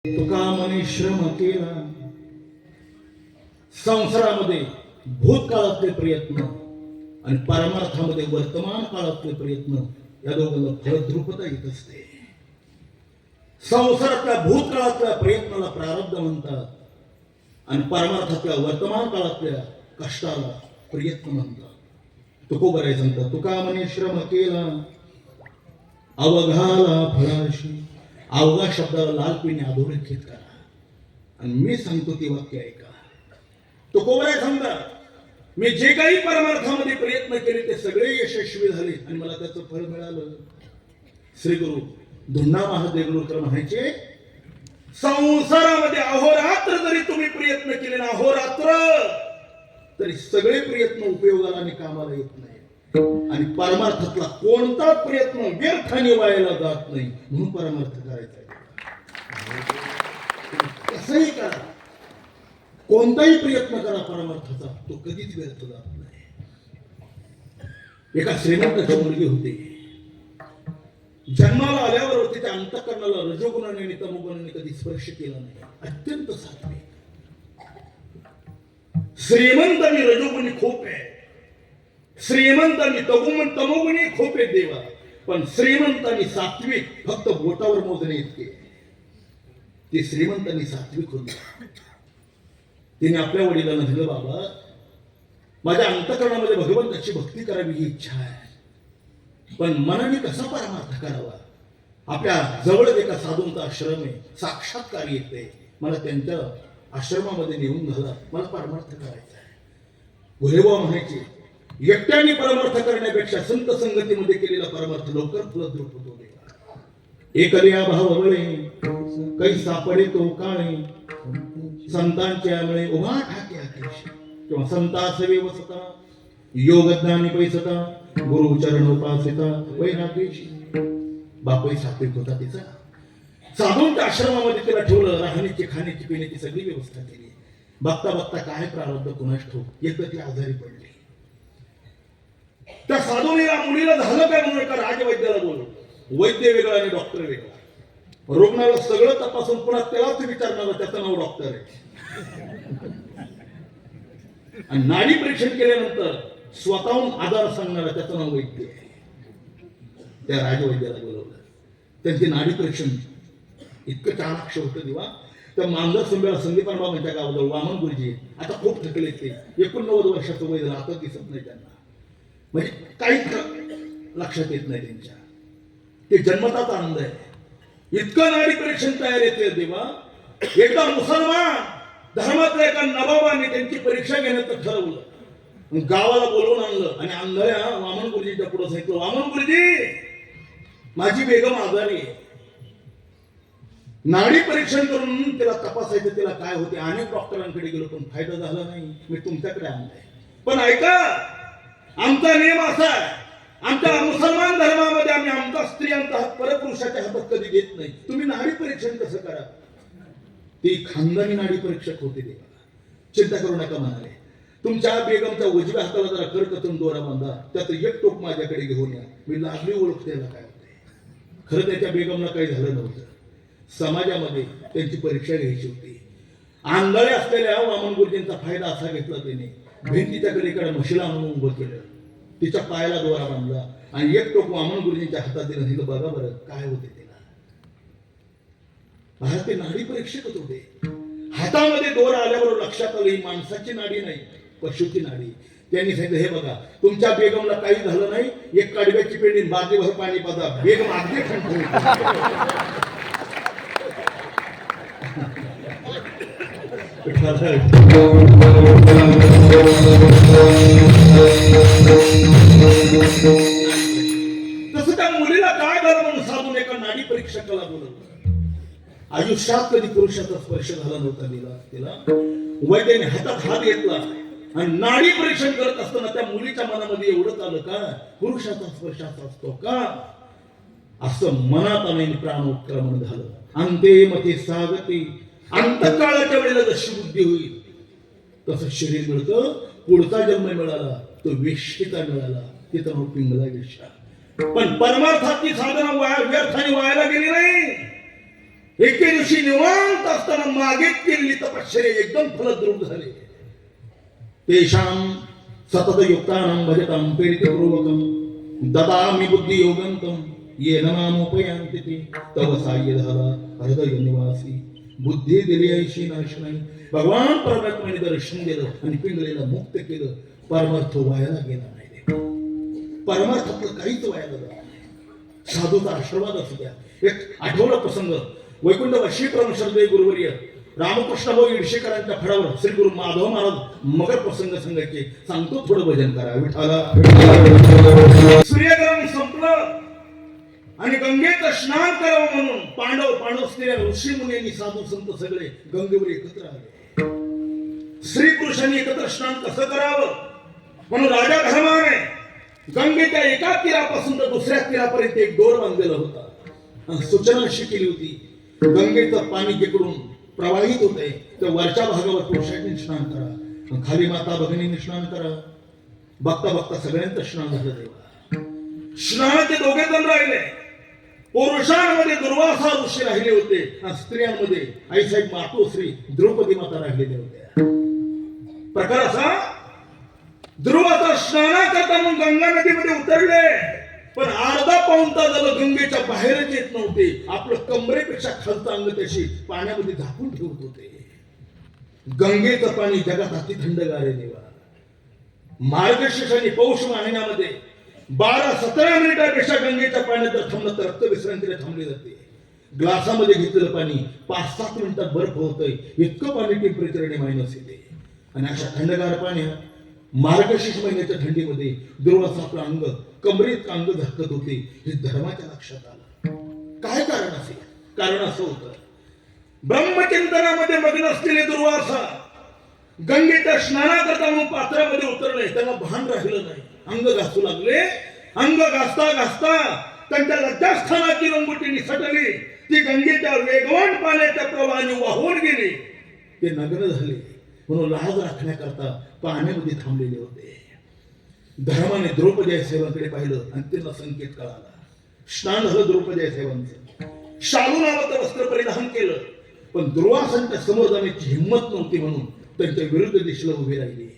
तुका म्हणे श्रम केला संसारामध्ये भूतकाळातले प्रयत्न आणि परमार्थामध्ये वर्तमान काळातले प्रयत्न या दोघांना फलद्रुपता येत असते. संसारातल्या भूतकाळातल्या प्रयत्नाला प्रारब्ध म्हणतात आणि परमार्थातल्या वर्तमान काळातल्या कष्टाला प्रयत्न म्हणतात. तुकोबराय सांगतात तुका म्हणे श्रम केला अवघाला फळाशी. अवघा शब्दाला लालपीने अधोरेखित करा आणि मी सांगतो ती वाक्य ऐका. तुकोबराय सांगतात मी जे काही परमार्थामध्ये प्रयत्न केले ते सगळे यशस्वी झाले आणि मला त्याचं फळ मिळालं. श्री गुरु धुंडा महादेवकर म्हणायचे संसारामध्ये अहोरात्र जरी तुम्ही प्रयत्न केले ना अहोरात्र तरी सगळे प्रयत्न उपयोगाला आणि कामाला येत नाही आणि परमार्थातला कोणता प्रयत्न व्यर्थाने वायाला जात नाही. म्हणून परमार्थ करायचा कसंही करा कोणताही प्रयत्न करा परमार्थाचा तो कधीच व्यर्थ जात नाही. एका श्रीमंताची मुलगी होती. जन्माला आल्यावर तिच्या अंतःकरणाला रजोगुणाने आणि तमोगुणाने कधी स्पर्श केला नाही. अत्यंत सात्विक श्रीमंत आणि रजोगुणी खूप आहे. श्रीमंत आणि तमोगुणी खूप आहे देवा पण श्रीमंत आणि सात्विक फक्त बोटावर मोजणे इतके. ते श्रीमंत आणि सात्विक होते. तिने आपल्या वडिलांना दिलं बाबा माझ्या अंतःकरणामध्ये भगवंताची भक्ती करावी ही इच्छा आहे पण मनाने कसा परमार्थ करावा. आपल्या जवळच एका साधूंचा आश्रम आहे साक्षात्कार येते मला त्यांच्या आश्रमामध्ये नेऊन घाला मला परमार्थ करायचा आहे. गुरेबा म्हणायचे एकट्याने परमार्थ करण्यापेक्षा संत संगतीमध्ये केलेला परमार्थ लवकर फलद्रूप होतो. एकल्या भाववळे काही सापडे तो काळे संतांच्या मुळे उभा ठाके आकेश किंवा संतासवे वसता योग ज्ञानी पैसता गुरु चरण उपासिता वैरागेश. बापही सात्विक होता तिचा. साधूंच्या आश्रमामध्ये तिला ठेवलं. राहण्याची खाण्याची पिण्याची सगळी व्यवस्था केली. बघता बघता काय प्रारब्ध कुणास ठाऊक एक ती आजारी पडली. त्या साधूने मुलीला झालं काय म्हणून एका राजवैद्याला बोलवलं. वैद्य वेगळा आणि डॉक्टर वेगळा. रुग्णाला सगळं तपासून पुन्हा त्यालाच विचारणार त्याचं नाव डॉक्टर आहे. आणि नाडी परीक्षण केल्यानंतर स्वतःहून आजार सांगणारा त्याचं नाव वैद्य आहे. त्या राजवैद्याला बोलवलं. त्यांचे नाडी परीक्षण इतकं चाणाक्ष होतं तेव्हा त्या मांजर सुंब्याला संदीपान बाबांच्या गावाजवळ वामन गुरुजी आता खूप थकले ते 89 वर्षाचं वय झालं आता दिसत नाही त्यांना म्हणजे काहीच लक्षात येत नाही त्यांच्या. ते जन्मताच आनंद आहे. इतकं नाडी परीक्षण तयार येते तेव्हा एकदा मुसलमान धर्मातल्या एका नवाबाने त्यांची परीक्षा घेण्याचं ठरवलं. गावाला बोलवून आणलं आणि आंधळ्या वामन गुरुजीच्या पुढे सांगितलं वामन गुरुजी माझी बेगम आजारी आहे. नाडी परीक्षण करून तिला तपासायचं तिला काय होते. अनेक डॉक्टरांकडे गेलो पण फायदा झाला नाही. मी तुमच्याकडे आणलाय पण ऐका आमचा नियम असा आहे आमच्या मुसलमान धर्मामध्ये आम्ही आमचा स्त्रियांचा हात परपुरुषाच्या हातात कधी घेत नाही. तुम्ही नाडी परीक्षण कसं करा. ती खानदानी नाडी परीक्षक होते देवा. चिंता करू नका म्हणाले. तुमच्या बेगमच्या उजव्या हाताला जरा करकतून दोरा बांधा त्यात एक टोक माझ्याकडे घेऊन या. मी लागली ओळख त्याला काय होते. खरं त्याच्या बेगमला काही झालं नव्हतं. समाजामध्ये त्यांची परीक्षा घ्यायची होती. आंधळे असलेल्या वामन गुरुजींचा फायदा असा घेतला त्याने भिंतीच्या कडेकडे म्हशीला आणून उभं केलं. तिच्या पायाला दोरा बांधला आणि एक टोक वामन गुरुजींच्या हातात दिलं. तिला बघा बरं काय होते तिला. बाहेर ते नाडी परीक्षकच होते. हातामध्ये दोरा आल्याबरोबर लक्षात आलं ही माणसाची नाडी नाही पशुची नाडी. त्यांनी सांगितलं हे बघा तुमच्या बेगमला काही झालं नाही. एक कडव्याची पेंडी बादलीभर पाणी पाजा बेगम अगदी तसं त्या मुलीला काय झालं म्हणून साधून एका नाडी परीक्षकाला बोलवलं. आयुष्यात कधी पुरुषाचा स्पर्श झाला नव्हता तिला. वैद्याने हातात हात घेतला आणि नाडी परीक्षण करत असताना त्या मुलीच्या मनामध्ये एवढंच आलं का पुरुषाचा स्पर्श असा असतो का असं मनात आणि प्राणोत्क्रमण झालं. अंते मते सागते अंतकाळाच्या वेळेला जशी बुद्धी होईल तसं शरीर मिळतं. पुढचा जन्म मिळाला तो वेश्येचा मिळाला तिथं नाव पिंगला वेश्या. पण परमार्थाची साधना व्यर्थाने वायाला गेली नाही. एके दिवशी निवांत असताना मागे केलेली तपश्चर्या एकदम फलद्रूप झाले. तेषां सतत युक्तानां भजतां प्रेरितपूर्वकं ददामि बुद्धी योगंतम येन नामोपयांति ते तव साह्य झाला हृदय निवासी. बुद्धी दिली ऐशी नाश नाही. भगवान परमात्म्याने दर्शन दिलं आणि पिंगलेला मुक्त केलं. परमार्थ व्हायला गेला नाही. परमार्थातलं काहीच व्हायला गेलं नाही. साधूचा आशीर्वाद असू द्या. एक आठवला प्रसंग वैकुंठ वशी परमश्रद्धेय गुरुवर्य रामकृष्ण भाऊ इडशेकरांच्या फळावर श्री गुरु माधव महाराज मगर प्रसंग सांगायचे. सांगतो थोडं भजन करा. विठाला सूर्यग्रहण संपलं आणि गंगेत स्नान करावं म्हणून पांडव स्त्रिया ऋषी मुनी साधू संत सगळे गंगेवर एकत्र आले. स्त्री पुरुषांनी एकत्र स्नान कसं करावं म्हणून राजा धर्माने गंगेच्या एका तीरापासून तर दुसऱ्या तीरापर्यंत एक दोर बांधलेला होता. सूचना अशी केली होती, गंगेचं पाणी जिकडून प्रवाहित होते तर वरच्या भागावर पुरुषांनी स्नान करा, खाली माता भगिनींनी स्नान करा. बघता बघता सगळ्यांचं स्नान झालं. देवा स्नानाचे दोघे जण राहिले. पुरुषांमध्ये दुर्वासा ऋषी राहिले होते आणि स्त्रियांमध्ये आईसाहेब मातोश्री द्रौपदी माता राहिलेल्या होत्या. प्रकार असा, दुर्वासा स्नाना करता मग गंगा नदीमध्ये उतरले, पण अर्धा पाऊण तास झालं गंगेच्या बाहेरच येत नव्हते. आपलं कमरेपेक्षा खालचं अंग त्याशी पाण्यामध्ये झाकून ठेवत होते. गंगेचं पाणी जगात अति थंडगार आहे. देवा मार्गशीर्ष आणि पौष महिन्यामध्ये 12-17 मिनिटांपेक्षा गंगेच्या पाण्यात जर थांबलं तर रक्त विश्रांतीला थांबली जाते. ग्लासामध्ये घेतलेलं पाणी 5-7 मिनिटात बर्फ होतंय. इतकं पाणी टेम्परेचरने मायनस येते. आणि अशा थंडगार पाण्यात मार्गशीर्ष महिन्याच्या थंडीमध्ये दुर्वासा आपलं अंग कमरेत अंग झाकत होते. हे धर्माच्या लक्षात आलं. काय कारण असेल? कारण असं होतं, ब्रह्मचिंतनामध्ये मग्न असलेले दुर्वासा गंगेच्या स्नानाकरता म्हणून पात्रामध्ये उतरले. त्यांना भान राहिलं नाही. अंग घासू लागले. अंग घासता घासता त्यांच्या लज्जास्थानाची लंगोटी निसटली. ती गंगेच्या वेगवान पाण्याच्या प्रवाहाने वाहून गेली. ते नग्न झाले म्हणून लाज राखण्याकरता पाण्यामध्ये थांबलेले होते. धर्माने द्रौपदी साहेबांकडे पाहिलं आणि त्यांना संकेत कळाला. स्नान झालं द्रौपदी साहेबांचं. शालू नावाचं वस्त्र परिधान केलं, पण दुर्वासांच्या समोर जाण्याची हिंमत नव्हती म्हणून त्यांच्या विरुद्ध दिशेला उभी राहिली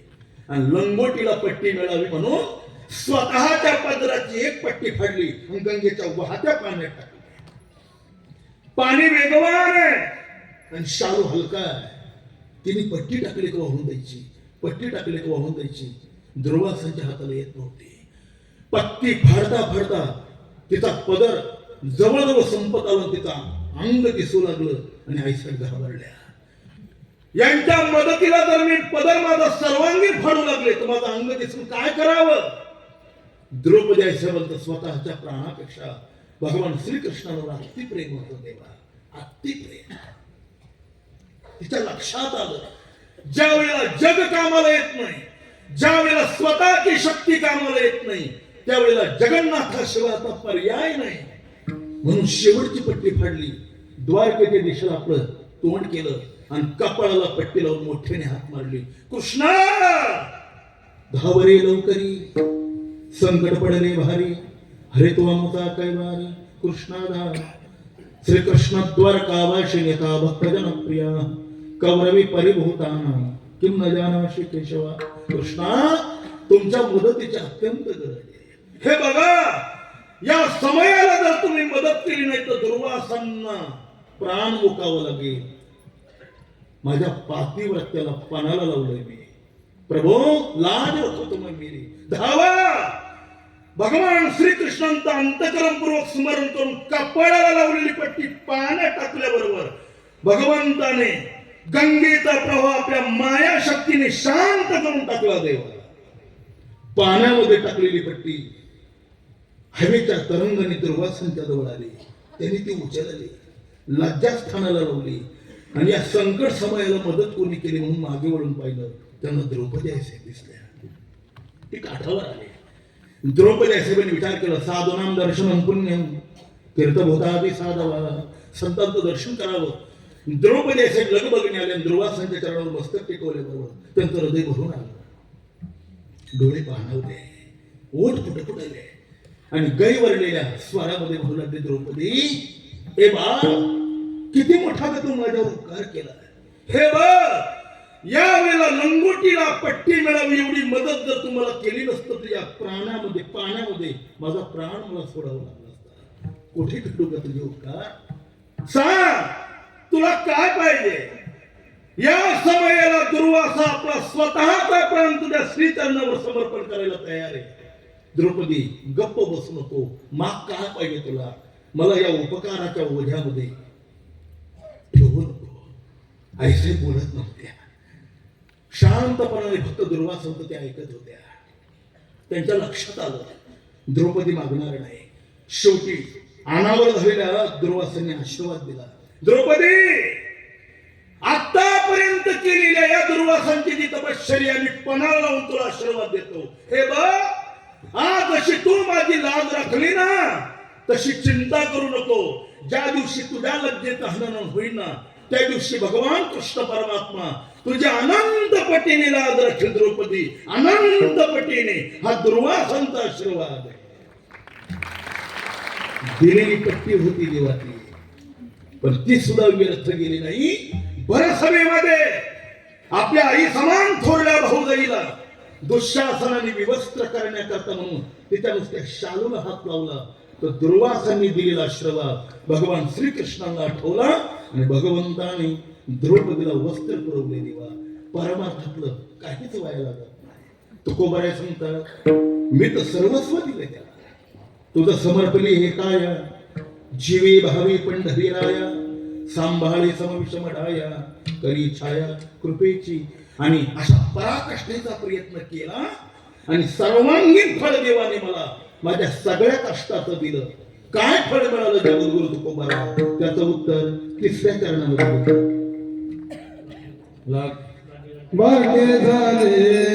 आणि लंगोटीला पट्टी मिळावी म्हणून स्वतःच्या पदराची एक पट्टी फाडली आणि गंगेच्या वाहत्या पाण्यात टाकली. पाणी वेगवान आहे आणि शालू हलका आहे. तिने पट्टी टाकली का वाहून द्यायची, पट्टी टाकली का वाहून द्यायची. दुर्वासांच्या हाताला येत नव्हती. पट्टी फाडता फाडता तिचा पदर जवळजवळ संपत आला. तिचा अंग दिसू लागलं आणि आईसाहेब घाबरल्या. यांच्या मदतीला जर मी पदर माझा सर्वांगीण फाडू लागले तर माझं अंग दिसून काय करावं. द्रौपदी आईसाहेबांचं स्वतःच्या प्राणापेक्षा भगवान श्रीकृष्णावर अति प्रेम होतं. देवा अति प्रेम. तिच्या लक्षात आलं, ज्या वेळेला जग कामाला येत नाही, ज्या वेळेला स्वतःची शक्ती कामाला येत नाही, त्यावेळेला जगन्नाथाशिवाय आता पर्याय नाही. म्हणून शेवटची पट्टी फाडली. द्वारकेच्या दिशेला आपलं तोंड केलं आणि कपाळाला पट्टी लावून मोठ्याने हात मारली. कृष्णा धावरे लवकरी, संकट पडले भारी, हरे तो अमृता कैवारी. कृष्णा धा श्रीकृष्ण द्वारकावासी नेता भक्तजन प्रिया, कौरवी परिभूताना किम न जानाशी केशवा. कृष्णा तुमच्या मदतीची अत्यंत गरज आहे. हे बघा, या समयाला जर तुम्ही मदत केली नाही तर दुर्वासांना प्राण मुकावं लागेल. माझ्या पातिव्रत्याला पानाला लावलंय मी. प्रभो लाज वाटतो मग मेरी. धावा. भगवान श्रीकृष्णांचं अंतःकरणपूर्वक स्मरण करून कपाळाला लावलेली पट्टी पाण्यात टाकल्याबरोबर भगवंताने गंगेचा प्रवाह आपल्या माया शक्तीने शांत करून टाकला. देवा पाण्यामध्ये टाकलेली पट्टी हवेच्या तरंगाने दुर्वासांच्या जवळ आली. त्यांनी ती उचलली, लज्जास्थानाला लावली आणि या संकट समयाला मदत कोणी केली म्हणून मागे वळून पाहिलं. त्यांना द्रौपदी आईसाहेब दिसल्या. ती काठावर आले. द्रौपदी आईसाहेबांनी विचार केला, साधूनाम दर्शनम पुण्यम तीर्थभूतादी साधवा. संतांचं दर्शन करावं. द्रौपदी आईसाहेब लगबगने आले आणि दुर्वासांच्या चरणावर मस्तक टेकवल्याबरोबर त्यांचं हृदय भरून आलं. डोळे पाहणवले, ओठ फुटफुटले आणि गैरवरलेल्या स्वरामध्ये म्हणू लागले, द्रौपदी ए बा, किती मोठा ग तू माझ्यावर उपकार केला. हे बघ, या वेळेला लंगोटीला पट्टी मिळावी एवढी मदत जर तुम्हाला केली नसतं तर या प्राण्यामध्ये पाण्यामध्ये माझा प्राण मला सोडावा लागला असता. कुठे भेटू का तुझे उपकार? सांग, तुला काय पाहिजे? या समयाला दुर्वासा आपला स्वतःचा प्राण तुझ्या श्रीचरणावर समर्पण करायला तयार आहे. द्रौपदी, गप्प बसू नको. माग काय पाहिजे तुला? मला या उपकाराच्या ओझ्यामध्ये ठेवू नको. ऐसे बोलत नव्हत्या. शांतपणाने फक्त दुर्वासा होतं ते ऐकत होत्या. त्यांच्या लक्षात आलं द्रौपदी मागणार नाही. शेवटी अनावर झालेल्या दुर्वासाने आशीर्वाद दिला. द्रौपदी, आतापर्यंत केलेल्या या दुर्वासांची जी तपश्चर्या मी पणाला लावून तुला आशीर्वाद देतो. हे बघ, आज जशी तू माझी लाज राखली ना, तशी चिंता करू नको. ज्या दिवशी तुझ्या लज्जेत हनन होईल ना, त्या दिवशी भगवान कृष्ण परमात्मा तुझ्या अनंत पटीने लाज राखील. द्रौपदी, अनंत पटीने. हा दुर्वासांचा आशीर्वाद आहे. दिलेली पट्टी होती देवाची, पण ती सुद्धा व्यर्थ गेली नाही. बरसभेमध्ये आपल्या आई समान थोरल्या भाऊजाईला दुःशासनाने विवस्त्र करण्याकरता म्हणून तिच्या नुसत्या शालूला हात लावला तर दुर्वासांनी दिलेला आशीर्वाद भगवान श्रीकृष्णाला आठवला आणि भगवंताने द्रौपदीला वस्त्र पुरवले. देवा, परमार्थातलं काहीच वाया लागत नाही. तुकोबाराय सांगतात, मी तर सर्वस्व दिले त्याला. तुझं समर्पणे हे काय? जीवे भावे पंढरीराया, सांभाळे समविषमढाया, करी छाया कृपेची. आणि अशा पराकाष्ठेचा प्रयत्न केला आणि सर्वांगीण फळ देवाने मला माझ्या सगळ्या कष्टाचं दिलं. काय फळ मिळालं जगद्गुरु तुकोबाराय? त्याचं उत्तर तिसऱ्या चरणामध्ये. वाटे झाले